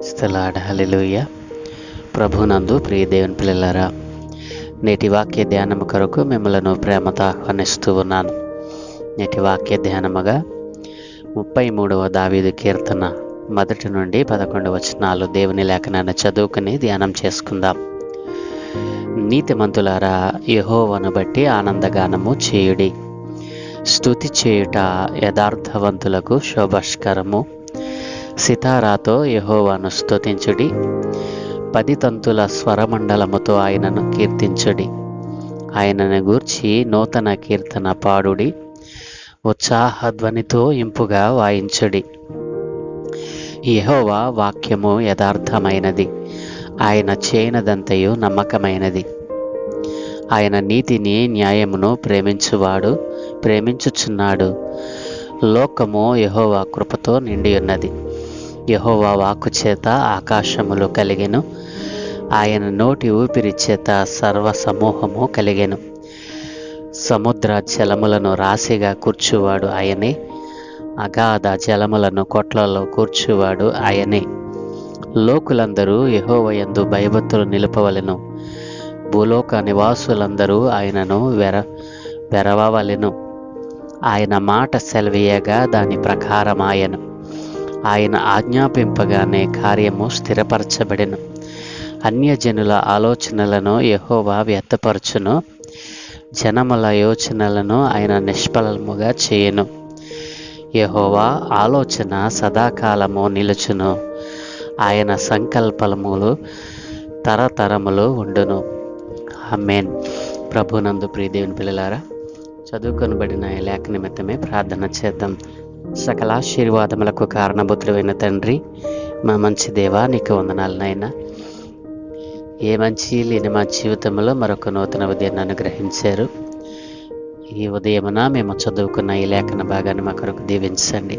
స్తలాడ్ హల్లెలూయా. ప్రభునందు ప్రియ దేవుని పిల్లలారా, నేటి వాక్య ధ్యానము కొరకు మిమ్మలను ప్రేమతో ఆహ్వానిస్తూ ఉన్నాను. నేటి వాక్య ధ్యానముగా 33వ దావీదు కీర్తన 1 నుండి 11 వచనాలు దేవుని లేఖనాన్ని చదువుకుని ధ్యానం చేసుకుందాం. నీతిమంతులారా, యెహోవాను బట్టి ఆనందగానము చేయుడి. స్తుతి చేయుట యథార్థవంతులకు శోభస్కరము. సితారాతో యెహోవాను స్తుతించుడి. 10 తంతుల స్వరమండలముతో ఆయనను కీర్తించుడి. ఆయనను గూర్చి నూతన కీర్తన పాడుడి. ఉత్సాహధ్వనితో ఇంపుగా వాయించుడి. యెహోవా వాక్యము యథార్థమైనది, ఆయన చేయనదంతయు నమ్మకమైనది. ఆయన నీతిని న్యాయమును ప్రేమించుచున్నాడు. లోకము యెహోవా కృపతో నిండి ఉన్నది. యెహోవా వాక్కు చేత ఆకాశములు కలిగెను, ఆయన నోటి ఊపిరి చేత సర్వ సమూహము కలిగెను. సముద్ర జలములను రాశిగా కూర్చువాడు ఆయనే, అగాధ జలములను కొట్లలో కూర్చువాడు ఆయనే. లోకులందరూ యెహోవా యందు భయభక్తులు నిలుపవలెను. భూలోక నివాసులందరూ ఆయనను వెరవవలెను. ఆయన మాట సెలవీయగా దాని ప్రకారమాయను. ఆయన ఆజ్ఞాపింపగానే కార్యము స్థిరపరచబడెను. అన్యజనుల ఆలోచనలను యెహోవా వ్యర్థపరచును, జనముల యోచనలను ఆయన నిష్ఫలముగా చేయును. యెహోవా ఆలోచన సదాకాలము నిలుచును, ఆయన సంకల్పములు తరతరములు ఉండును. ఆమేన్. ప్రభునందు ప్రియ దేవుని పిల్లలారా, చదువుకొనబడిన ఈ లేఖ నిమిత్తమే ప్రార్థన చేద్దాం. సకల ఆశీర్వాదములకు కారణభూతుడైన తండ్రి, మా మంచి దేవా, నీకు వందనాలు నాయనా. ఏ మంచి లేని మా జీవితంలో మరొక నూతన ఉదయాన్ని అనుగ్రహించారు. ఈ ఉదయమున మేము చదువుకున్న ఈ లేఖన భాగాన్ని మా కొరకు దీవించండి.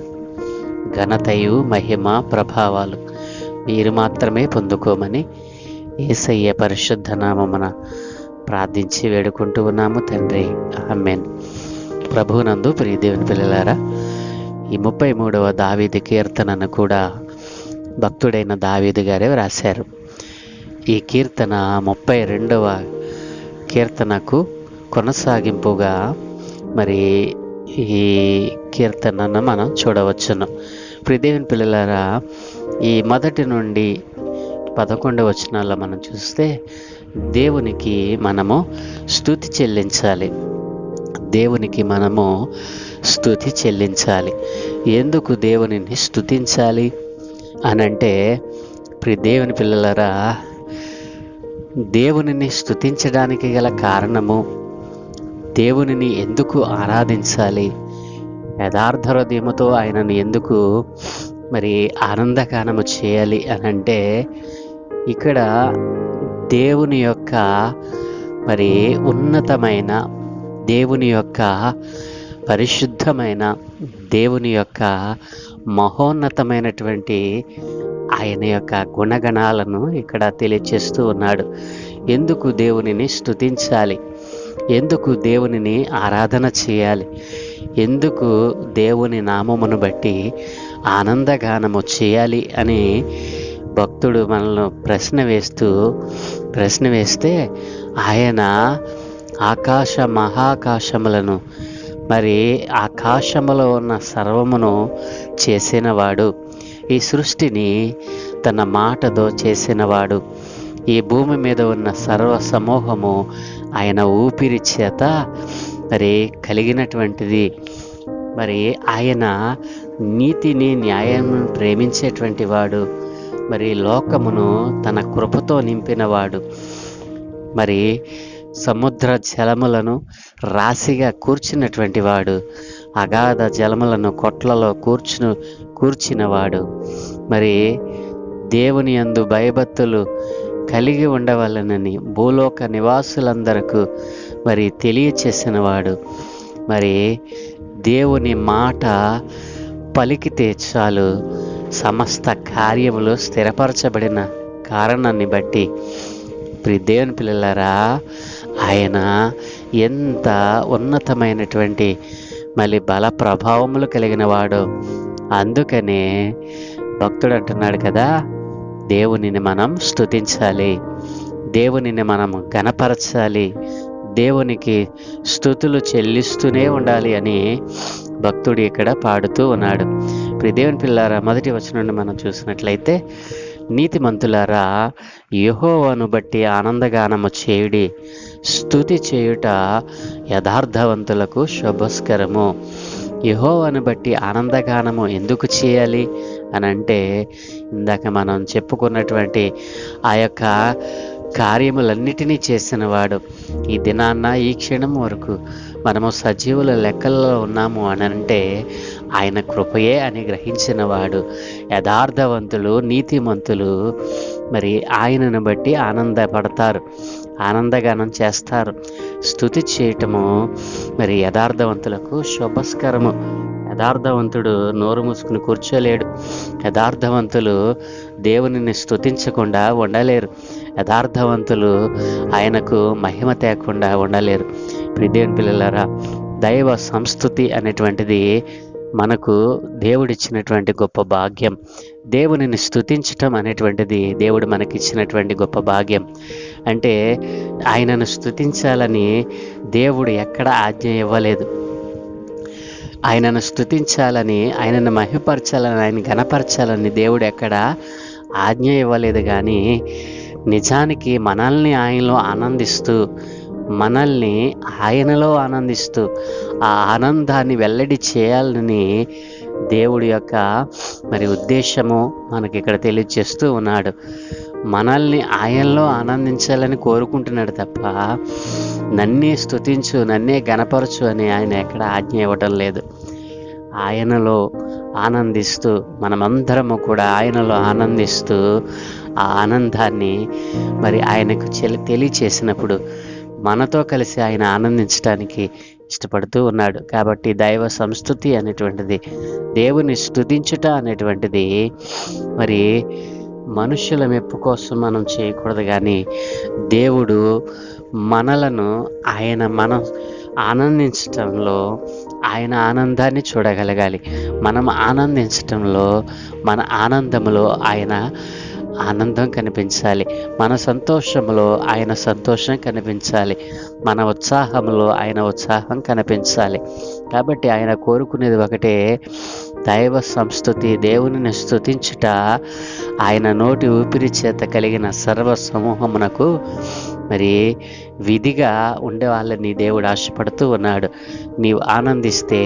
ఘనతయు మహిమ ప్రభావాలు మీరు మాత్రమే పొందుకోమని యేసయ్య పరిశుద్ధ నామమున ప్రార్థించి వేడుకుంటూ ఉన్నాము తండ్రి. ఆమేన్. ప్రభునందు ప్రియ దేవుని పిల్లలారా, ఈ 33వ దావీదు కీర్తనను కూడా భక్తుడైన దావీదు గారే రాశారు. ఈ కీర్తన 32వ కీర్తనకు కొనసాగింపుగా మరి ఈ కీర్తనను మనం చూడవచ్చును. ప్రియ దేవుని పిల్లలారా, ఈ 1 నుండి 11 వచనాల్లో మనం చూస్తే దేవునికి మనము స్తుతి చెల్లించాలి. దేవునికి మనము స్తుతి చెల్లించాలి. ఎందుకు దేవునిని స్తుతించాలి అనంటే, ప్రియ దేవుని పిల్లలారా, దేవునిని స్తుతించడానికి గల కారణము, దేవునిని ఎందుకు ఆరాధించాలి, యథార్థ హృదయముతో ఆయనను ఎందుకు మరి ఆనందగానము చేయాలి అనంటే, ఇక్కడ దేవుని యొక్క మరి ఉన్నతమైన, దేవుని యొక్క పరిశుద్ధమైన, దేవుని యొక్క మహోన్నతమైనటువంటి ఆయన యొక్క గుణగణాలను ఇక్కడ తెలియచేస్తూ ఉన్నాడు. ఎందుకు దేవునిని స్తుతించాలి, ఎందుకు దేవునిని ఆరాధన చేయాలి, ఎందుకు దేవుని నామమును బట్టి ఆనందగానము చేయాలి అని భక్తుడు మనల్ని ప్రశ్న వేస్తే ఆయన మహాకాశములను మరి ఆకాశములో ఉన్న సర్వమును చేసినవాడు. ఈ సృష్టిని తన మాటతో చేసినవాడు. ఈ భూమి మీద ఉన్న సర్వ సమూహము ఆయన ఊపిరి చేత మరి కలిగినటువంటిది. మరి ఆయన నీతిని న్యాయమును ప్రేమించేటువంటి వాడు. మరి లోకమును తన కృపతో నింపినవాడు. మరి సముద్ర జలములను రాశిగా కూర్చున్నటువంటి వాడు. అగాధ జలములను కొట్లలో కూర్చినవాడు. మరి దేవుని యందు భయభక్తులు కలిగి ఉండవలనని భూలోక నివాసులందరకు మరి తెలియచేసినవాడు. మరి దేవుని మాట పలికితే చాలు సమస్త కార్యములు స్థిరపరచబడిన కారణాన్ని బట్టి ప్రియ దేవుని పిల్లలారా, ఆయన ఎంత ఉన్నతమైనటువంటి మళ్ళీ బల ప్రభావములు కలిగిన వాడు. అందుకనే భక్తుడు అంటున్నాడు కదా, దేవునిని మనం స్తుతించాలి, దేవునిని మనం ఘనపరచాలి, దేవునికి స్తుతులు చెల్లిస్తూనే ఉండాలి అని భక్తుడు ఇక్కడ పాడుతూ ఉన్నాడు. దేవుని పిల్లారా, మొదటి వచనం నుండి మనం చూసినట్లయితే, నీతిమంతులారా యెహోవాను బట్టి ఆనందగానము చేయుడి, స్తుతి చేయుట యథార్థవంతులకు శుభస్కరము. యెహోవాను బట్టి ఆనందగానము ఎందుకు చేయాలి అని అంటే, ఇందాక మనం చెప్పుకున్నటువంటి ఆ యొక్క కార్యములన్నిటినీ చేసినవాడు, ఈ దినాన్న ఈ క్షణం వరకు మనము సజీవుల లెక్కల్లో ఉన్నాము అని అంటే ఆయన కృపయే అని గ్రహించినవాడు. యథార్థవంతులు, నీతిమంతులు మరి ఆయనను బట్టి ఆనందపడతారు, ఆనందగానం చేస్తారు. స్తుతి చేయటము మరి యథార్థవంతులకు శుభస్కరము. యథార్థవంతుడు నోరు మూసుకుని కూర్చోలేడు. యథార్థవంతులు దేవునిని స్తుతించకుండా ఉండలేరు. యథార్థవంతులు ఆయనకు మహిమ తేకుండా ఉండలేరు. దేవుని పిల్లలారా, దైవ సంస్తుతి అనేటువంటిది మనకు దేవుడిచ్చినటువంటి గొప్ప భాగ్యం. దేవునిని స్తుతించటం అనేటువంటిది దేవుడు మనకిచ్చినటువంటి గొప్ప భాగ్యం. అంటే ఆయనను స్తుతించాలని దేవుడు ఎక్కడ ఆజ్ఞ ఇవ్వలేదు. ఆయనను స్తుతించాలని, ఆయనను మహిమపరచాలని, ఆయన ఘనపరచాలని దేవుడు ఎక్కడ ఆజ్ఞ ఇవ్వలేదు. కానీ నిజానికి మనల్ని ఆయనలో ఆనందిస్తూ, మనల్ని ఆయనలో ఆనందిస్తూ ఆ ఆనందాన్ని వెల్లడి చేయాలని దేవుడి యొక్క మరి ఉద్దేశము మనకి ఇక్కడ తెలియజేస్తూ ఉన్నాడు. మనల్ని ఆయనలో ఆనందించాలని కోరుకుంటున్నాడు తప్ప నన్నే స్తుతించు, నన్నే గణపరచు అని ఆయన ఎక్కడ ఆజ్ఞ ఇవ్వటం లేదు. ఆయనలో ఆనందిస్తూ, మనమందరము కూడా ఆయనలో ఆనందిస్తూ ఆ ఆనందాన్ని మరి ఆయనకు తెలియచేసినప్పుడు మనతో కలిసి ఆయన ఆనందించడానికి ఇష్టపడుతూ ఉన్నాడు. కాబట్టి దైవ సంస్తుతి అనేటువంటిది, దేవుని స్తుతించుట అనేటువంటిది మరి మనుషుల మెప్పు కోసం మనం చేయకూడదు. కానీ దేవుడు మనలను మనం ఆనందించటంలో ఆయన ఆనందాన్ని చూడగలగాలి. మనం ఆనందించటంలో, మన ఆనందంలో ఆయన ఆనందం కనిపించాలి. మన సంతోషంలో ఆయన సంతోషం కనిపించాలి. మన ఉత్సాహంలో ఆయన ఉత్సాహం కనిపించాలి. కాబట్టి ఆయన కోరుకునేది ఒకటే, దైవ సంస్తుతి, దేవునిని స్తుతించుట ఆయన నోటి ఊపిరి చేత కలిగిన సర్వ సమూహమునకు మరి విధిగా ఉండే వాళ్ళని దేవుడు ఆశపడుతూ ఉన్నాడు. నీవు ఆనందిస్తే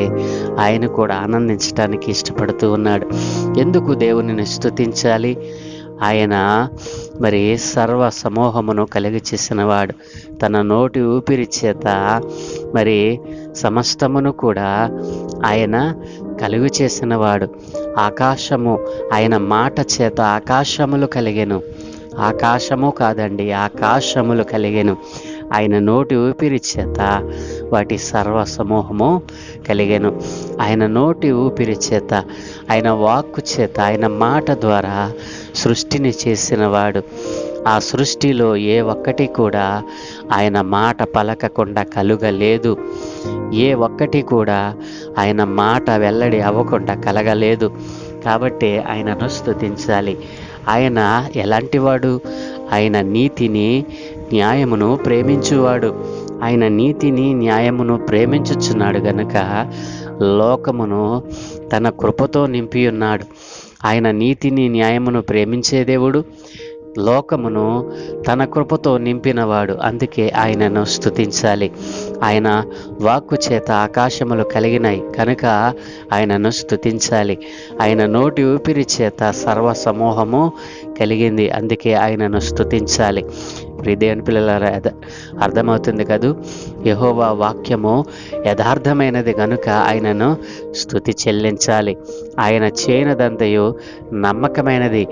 ఆయన కూడా ఆనందించడానికి ఇష్టపడుతూ ఉన్నాడు. ఎందుకు దేవునిని స్తుతించాలి? ఆయన మరి సర్వ సమూహమును కలిగి చేసినవాడు. తన నోటి ఊపిరి చేత మరి సమస్తమును కూడా ఆయన కలుగు చేసినవాడు. ఆకాశము ఆయన మాట చేత ఆకాశములు కలిగెను. ఆకాశము కాదండి, ఆకాశములు కలిగెను. ఆయన నోటి ఊపిరి చేత వాటి సర్వ సమూహము కలిగెను. ఆయన నోటి ఊపిరి చేత, ఆయన వాక్కు చేత, ఆయన మాట ద్వారా సృష్టిని చేసినవాడు. ఆ సృష్టిలో ఏ ఒక్కటి కూడా ఆయన మాట పలకకుండా కలుగలేదు. ఏ ఒక్కటి కూడా ఆయన మాట వెల్లడి అవ్వకుండా కలగలేదు. కాబట్టి ఆయనను స్తుతించాలి. ఆయన ఎలాంటివాడు? ఆయన నీతిని, న్యాయమును ప్రేమించువాడు. ఆయన నీతిని, న్యాయమును ప్రేమించుచున్నాడు గనుక లోకమును తన కృపతో నింపి ఉన్నాడు. ఆయన నీతిని, న్యాయమును ప్రేమించే దేవుడు, లోకమును తన కృపతో నింపినవాడు. అందుకే ఆయనను స్తుతించాలి. ఆయన వాక్కు చేత ఆకాశములు కలిగినాయి కనుక ఆయనను స్తుతించాలి. ఆయన నోటి ఊపిరి చేత సర్వ సమూహము కలిగింది, అందుకే ఆయనను స్తుతించాలి. దేవుని పిల్లలారా, అర్థమవుతుంది కదూ? యెహోవా వాక్యము యథార్థమైనది కనుక ఆయనను స్తుతి చెల్లించాలి. ఆయన చేయనదంతయు నమ్మకమైనది.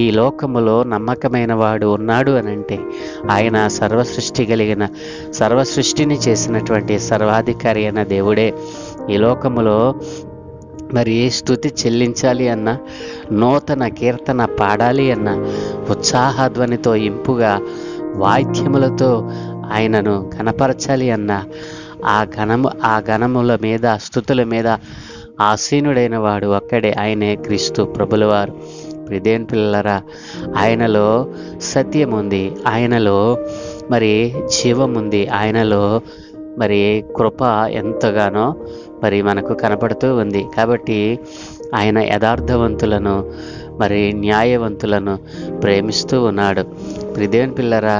ఈ లోకములో నమ్మకమైన వాడు ఉన్నాడు అని అంటే ఆయన సర్వసృష్టిని చేసినటువంటి సర్వాధికారి అయిన దేవుడే. ఈ లోకములో మరి స్తుతి చెల్లించాలి అన్నా, నూతన కీర్తన పాడాలి అన్నా, ఉత్సాహధ్వనితో ఇంపుగా వాయిద్యములతో ఆయనను ఘనపరచాలి అన్న ఆ ఘనముల మీద, స్తుతుల మీద ఆసీనుడైన వాడు ఒక్కడే, ఆయనే క్రీస్తు ప్రభుల వారు. దేవుని పిల్లరా, ఆయనలో సత్యం ఉంది, ఆయనలో మరి జీవం ఉంది, ఆయనలో మరి కృప ఎంతగానో మరి మనకు కనపడుతూ ఉంది. కాబట్టి ఆయన యథార్థవంతులను మరి న్యాయవంతులను ప్రేమిస్తూ ఉన్నాడు. దేవుని పిల్లరా,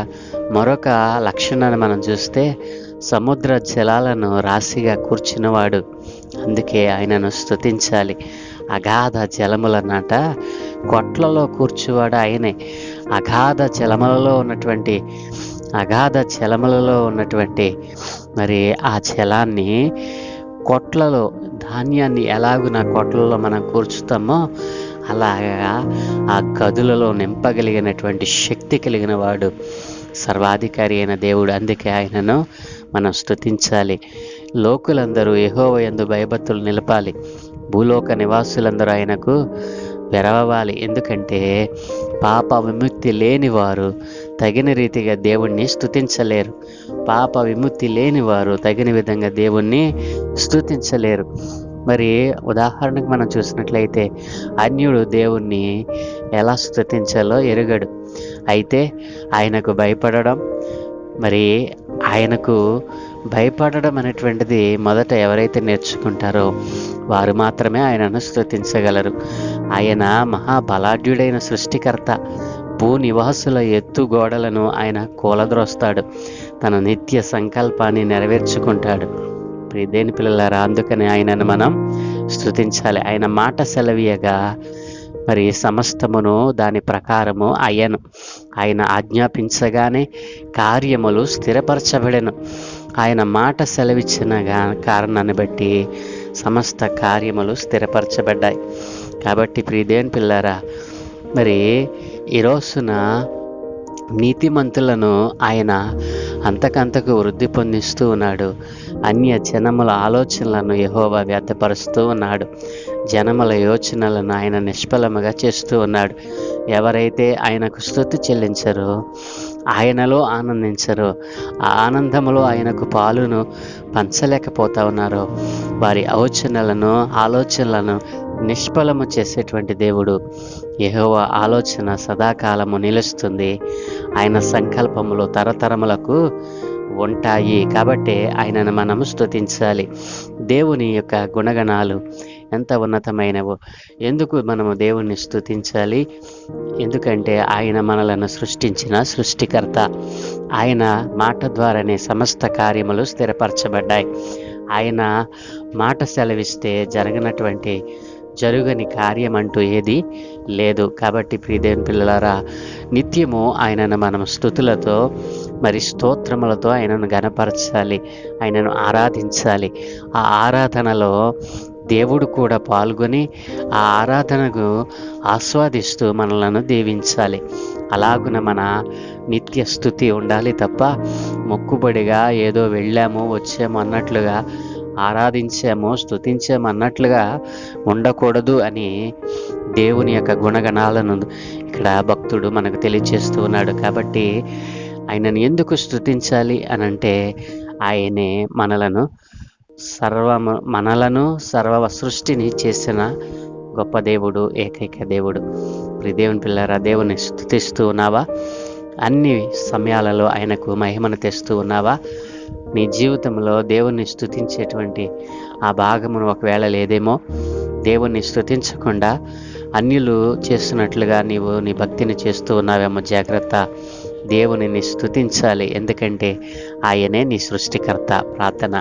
మరొక లక్షణాన్ని మనం చూస్తే సముద్ర జలాలను రాశిగా కూర్చున్నవాడు, అందుకే ఆయనను స్తుతించాలి. అగాధ జలములన్నట కొట్లలో కూర్చువాడు ఆయనే. అగాధ జలములలో ఉన్నటువంటి మరి ఆ జలాన్ని కొట్లలో, ధాన్యాన్ని ఎలాగున కొట్లలో మనం కూర్చుతామో అలాగా ఆ గదులలో నింపగలిగినటువంటి శక్తి కలిగిన వాడు సర్వాధికారి అయిన దేవుడు. అందుకే ఆయనను మనం స్తుతించాలి. లోకులందరూ యెహోవా యందు భయభక్తులు నిలపాలి. భూలోక నివాసులందరూ ఆయనకు వెరవాలి. ఎందుకంటే పాప విముక్తి లేని వారు తగిన రీతిగా దేవుణ్ణి స్తుతించలేరు. పాప విముక్తి లేని వారు తగిన విధంగా దేవుణ్ణి స్తుతించలేరు. మరి ఉదాహరణకు మనం చూసినట్లయితే అన్యుడు దేవుణ్ణి ఎలా స్తుతించాలో ఎరుగడు. అయితే ఆయనకు భయపడడం, మరి ఆయనకు భయపడడం అనేటువంటిది మొదట ఎవరైతే నేర్చుకుంటారో వారు మాత్రమే ఆయనను స్తుతించగలరు. ఆయన మహాబలాఢ్యుడైన సృష్టికర్త. భూనివాసుల ఎత్తు గోడలను ఆయన కూలద్రోస్తాడు, తన నిత్య సంకల్పాన్ని నెరవేర్చుకుంటాడు. దేని పిల్లలారా, అందుకని ఆయనను మనం స్తుతించాలి. ఆయన మాట సెలవీయగా మరి సమస్తమును దాని ప్రకారము అయ్యను. ఆయన ఆజ్ఞాపించగానే కార్యములు స్థిరపరచబడెను. ఆయన మాట సెలవిచ్చిన కారణాన్ని బట్టి సమస్త కార్యములు స్థిరపరచబడ్డాయి. కాబట్టి ప్రియదేవుని పిల్లారా, మరి ఈ రోజున నీతిమంతులను ఆయన అంతకంతకు వృద్ధి పొందిస్తూ ఉన్నాడు. అన్య జనముల ఆలోచనలను యెహోవా వ్యర్థపరుస్తూ ఉన్నాడు. జనముల యోచనలను ఆయన నిష్ఫలముగా చేస్తూ ఉన్నాడు. ఎవరైతే ఆయనకు స్తుతి చెల్లించరో, ఆయనలో ఆనందించరో, ఆ ఆనందములో ఆయనకు పాలును పంచలేకపోతా ఉన్నారో వారి ఆలోచనలను నిష్ఫలము చేసేటువంటి దేవుడు. యెహోవా ఆలోచన సదాకాలము నిలుస్తుంది, ఆయన సంకల్పములు తరతరములకు ఉంటాయి. కాబట్టి ఆయనను మనము స్తుతించాలి. దేవుని యొక్క గుణగణాలు ఎంత ఉన్నతమైనవో. ఎందుకు మనము దేవుణ్ణి స్తుతించాలి? ఎందుకంటే ఆయన మనలను సృష్టించిన సృష్టికర్త. ఆయన మాట ద్వారానే సమస్త కార్యములు స్థిరపరచబడ్డాయి. ఆయన మాట సెలవిస్తే జరగని కార్యం అంటూ ఏది లేదు. కాబట్టి ప్రియదేవుని పిల్లలారా, నిత్యము ఆయనను మనం స్తుతులతో మరి స్తోత్రములతో ఆయనను గణపరచాలి, ఆయనను ఆరాధించాలి. ఆ ఆరాధనలో దేవుడు కూడా పాల్గొని ఆ ఆరాధనకు ఆస్వాదిస్తూ మనలను దీవించాలి. అలాగున మన నిత్య స్తుతి ఉండాలి తప్ప మొక్కుబడిగా ఏదో వెళ్ళాము వచ్చాము అన్నట్లుగా, ఆరాధించాము స్తుతించాము అన్నట్లుగా ఉండకూడదు అని దేవుని యొక్క గుణగణాలను ఇక్కడ భక్తుడు మనకు తెలియజేస్తూ ఉన్నాడు. కాబట్టి ఆయనను ఎందుకు స్తుతించాలి అనంటే ఆయనే మనలను సర్వ సృష్టిని చేసిన గొప్ప దేవుడు, ఏకైక దేవుడు. దేవుని పిల్లరా, దేవుని స్తుతిస్తూ ఉన్నావా? అన్ని సమయాలలో ఆయనకు మహిమను తెస్తూ ఉన్నావా? నీ జీవితంలో దేవుణ్ణి స్తుతించేటువంటి ఆ భాగమును ఒకవేళ లేదేమో. దేవుణ్ణి స్తుతించకుండా అన్యులు చేస్తున్నట్లుగా నీవు నీ భక్తిని చేస్తూ ఉన్నావేమో. జాగ్రత్త, దేవునిని స్తుతించాలి, ఎందుకంటే ఆయనే నీ సృష్టికర్త. ప్రార్థన.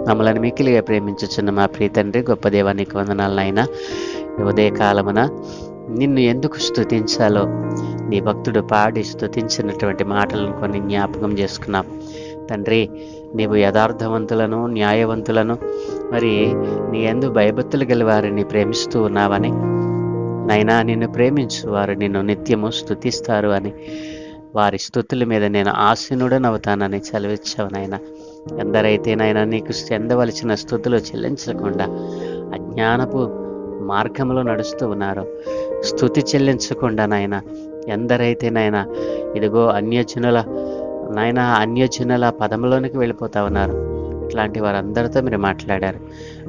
మమ్మల్ని మిక్కిలిగా ప్రేమించుచున్న మా ప్రియ తండ్రి, గొప్ప దేవానికి వందనాలనైనా. ఉదయకాలమున నిన్ను ఎందుకు స్తుతించాలో నీ భక్తుడు పాడి స్తుతించినటువంటి మాటలను కొన్ని జ్ఞాపకం చేసుకున్నాం తండ్రి. నీవు యథార్థవంతులను, న్యాయవంతులను, మరి నీ యందు భయభక్తులు గల వారిని ప్రేమిస్తూ ఉన్నావని, నైనా నిన్ను ప్రేమించు వారు నిన్ను నిత్యము స్తుతిస్తారు అని, వారి స్తుతుల మీద నేను ఆసీనుడనవుతానని సెలవిచ్చావు నాయన. ఎందరైతే నాయన నీకు చెందవలసిన స్తుతులు చెల్లించకుండా అజ్ఞానపు మార్గంలో నడుస్తూ ఉన్నారో, స్తుతి చెల్లించకుండా నాయన ఎందరైతే నాయన ఇదిగో అన్యజనుల పదంలోనికి వెళ్ళిపోతా ఉన్నారు, ఇట్లాంటి వారందరితో మీరు మాట్లాడారు.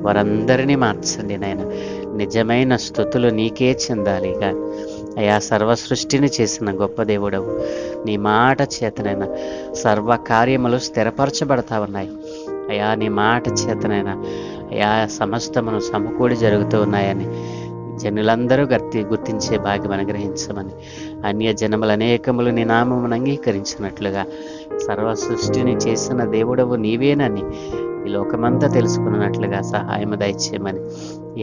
వారందరినీ మార్చండి నాయన. నిజమైన స్తుతులు నీకే చెందాలి. అయా సర్వ సృష్టిని చేసిన గొప్ప దేవుడవు. నీ మాట చేతనైనా సర్వ కార్యములు స్థిరపరచబడతా ఉన్నాయి. అయా నీ మాట చేతనైనా అయా సమస్తమును సమకూడి జరుగుతూ ఉన్నాయని జనులందరూ గుర్తించే భాగ్యం అనుగ్రహించమని, అన్య జనములు అనేకములు నీ నామమును అంగీకరించినట్లుగా సర్వ సృష్టిని చేసిన దేవుడవు నీవేనని ఈ లోకమంతా తెలుసుకున్నట్లుగా సహాయము దయచేయమని,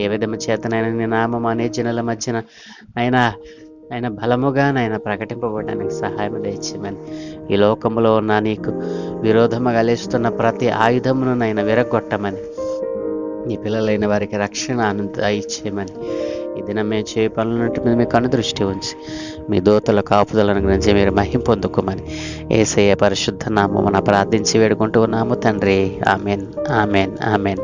ఏ విధము చేతనైనా నీ నామము అనే జనుల మధ్యన ఆయన బలముగా ప్రకటింపబడడానికి సహాయం దయచేయమని, ఈ లోకములో ఉన్న నీకు విరోధముగా లేస్తున్న ప్రతి ఆయుధమును విరగొట్టమని, నీ పిల్లలైన వారికి రక్షణ దయచేయమని, ఈ దినం మేము చేయ పనులన్నింటి మీద మీకు అనుదృష్టి ఉంచి మీ దూతల కాపుదలను గురించి మీరు మహిం పొందుకోమని యేసయ్య పరిశుద్ధ నామమున ప్రార్థించి వేడుకుంటూ ఉన్నాము తండ్రి. Amen, amen, amen.